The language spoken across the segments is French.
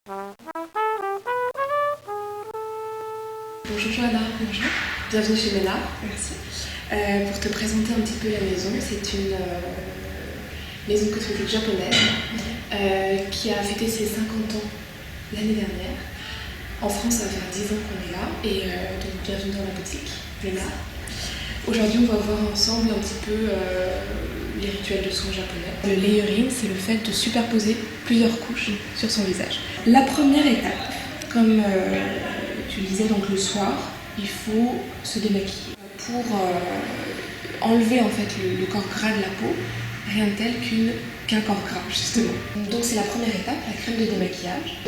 Bonjour Johanna. Bonjour. Bienvenue chez Mena. Merci. Pour te présenter un petit peu la maison, c'est une maison cosmétique japonaise qui a fêté ses 50 ans l'année dernière. En France, ça va faire 10 ans qu'on est là et donc bienvenue dans la boutique Mena. Aujourd'hui, on va voir ensemble un petit peu les rituels de soins japonais. Le layering, c'est le fait de superposer plusieurs couches sur son visage. La première étape, comme tu le disais, donc le soir, il faut se démaquiller pour enlever en fait le corps gras de la peau, rien de tel qu'un corps gras justement. Donc c'est la première étape, la crème de démaquillage.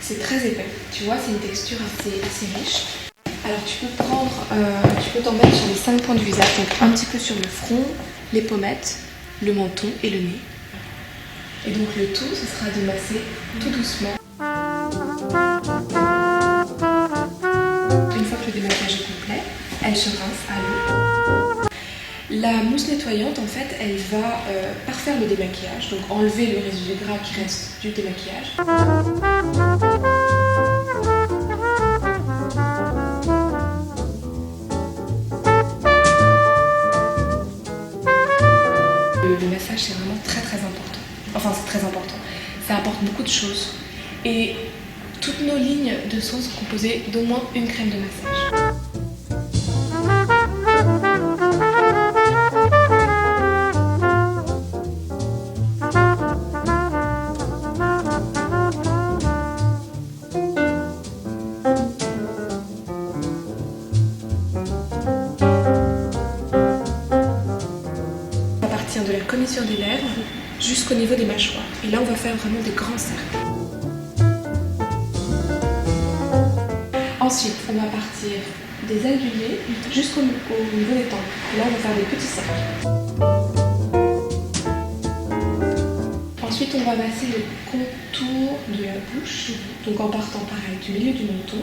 C'est très épais, tu vois, c'est une texture assez riche. Alors tu peux t'en mettre sur les 5 points du visage, donc un petit peu sur le front, les pommettes, le menton et le nez. Et donc le tout, ce sera de masser tout doucement. Une fois que le démaquillage est complet, elle se rince à l'eau. La mousse nettoyante, en fait, elle va parfaire le démaquillage, donc enlever le résidu gras qui reste du démaquillage. Le massage, c'est vraiment très important. Enfin, c'est très important. Ça apporte beaucoup de choses. Et toutes nos lignes de soins sont composées d'au moins une crème de massage. De la commissure des lèvres jusqu'au niveau des mâchoires. Et là, on va faire vraiment des grands cercles. Ensuite, on va partir des ailes du nez jusqu'au niveau des tempes. Et là, on va faire des petits cercles. Ensuite, on va masser le contour de la bouche, donc en partant pareil du milieu du menton.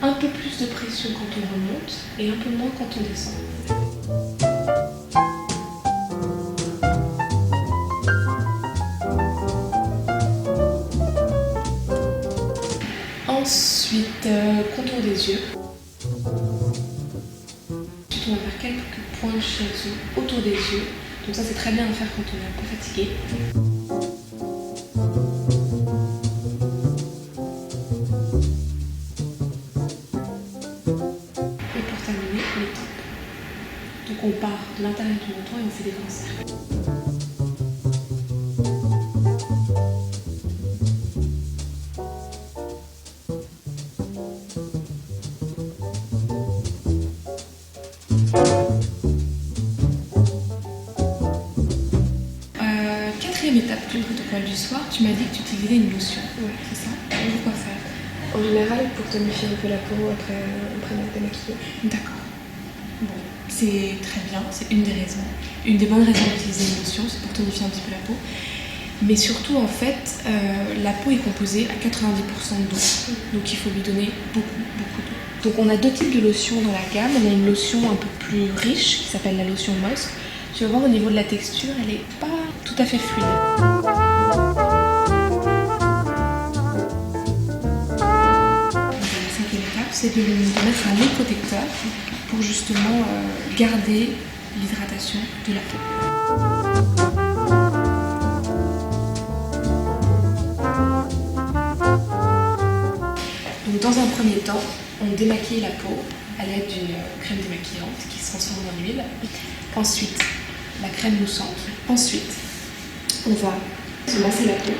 Un peu plus de pression quand on remonte et un peu moins quand on descend. Ensuite, contour des yeux. Ensuite, on va faire quelques points de shiatsu autour des yeux. Donc ça, c'est très bien à faire quand on est un peu fatigué. Et pour terminer, les tempes. Donc on part de l'intérieur du menton et on fait des grands cercles. Quatrième étape du protocole du soir, tu m'as dit que tu utilisais une lotion. Oui, c'est ça. Pourquoi faire? En général, pour tonifier un peu la peau après m'être démaquillée. D'accord. Bon, c'est très bien, c'est une des raisons. Une des bonnes raisons d'utiliser une lotion, c'est pour tonifier un petit peu la peau. Mais surtout, en fait, la peau est composée à 90% d'eau. Donc il faut lui donner beaucoup d'eau. Donc on a deux types de lotions dans la gamme. On a une lotion un peu plus riche qui s'appelle la lotion Moss. Tu vas voir au niveau de la texture, elle n'est pas tout à fait fluide. La cinquième étape, c'est de mettre un nez protecteur pour justement garder l'hydratation de la peau. Donc dans un premier temps, on démaquille la peau à l'aide d'une crème démaquillante qui se transforme en huile. Ensuite, la crème moussante. Ensuite, on va se masser la peau.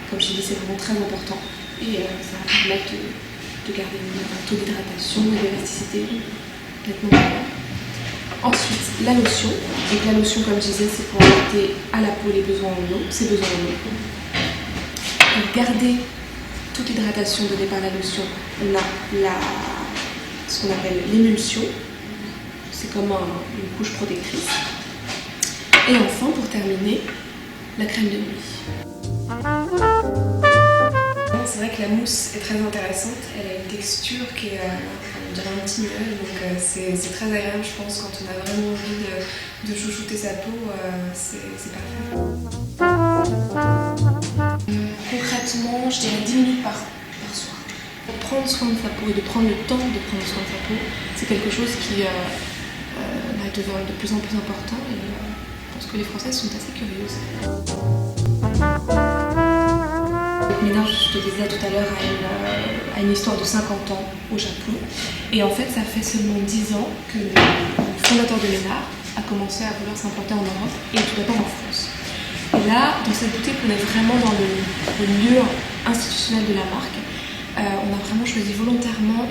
Comme je t'ai dit, c'est vraiment très important. Et ça va permettre de garder un taux d'hydratation et d'élasticité nettement meilleur. Ensuite, la lotion. Donc la lotion, comme je disais, c'est pour apporter à la peau ses besoins en eau. Pour garder toute l'hydratation donnée par la lotion, on a ce qu'on appelle l'émulsion. C'est comme une couche protectrice. Et enfin, pour terminer, la crème de nuit. C'est vrai que la mousse est très intéressante. Elle a une texture qui est, on dirait un petit nuage, donc c'est très agréable, je pense, quand on a vraiment envie de chouchouter sa peau, c'est parfait. Concrètement, je dirais 10 minutes par Prendre soin de sa peau et de prendre le temps de prendre soin de sa peau, c'est quelque chose qui devient de plus en plus important et je pense que les Françaises sont assez curieuses. Ménard, je te disais tout à l'heure, a une histoire de 50 ans au Japon. Et en fait, ça fait seulement 10 ans que le fondateur de Ménard a commencé à vouloir s'implanter en Europe et tout d'abord en France. Et là, dans cette boutique, on est vraiment dans le lieu institutionnel de la marque. On a vraiment choisi volontairement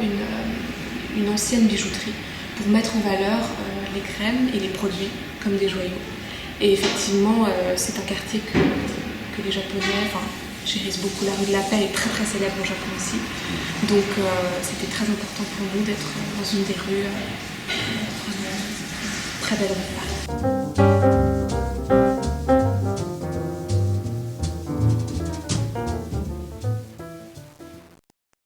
une ancienne bijouterie pour mettre en valeur les crèmes et les produits comme des joyaux. Et effectivement, c'est un quartier que les Japonais chérissent beaucoup. La rue de la Paix est très très célèbre au Japon aussi. Donc c'était très important pour nous d'être dans une des rues, très belle rue de Paris.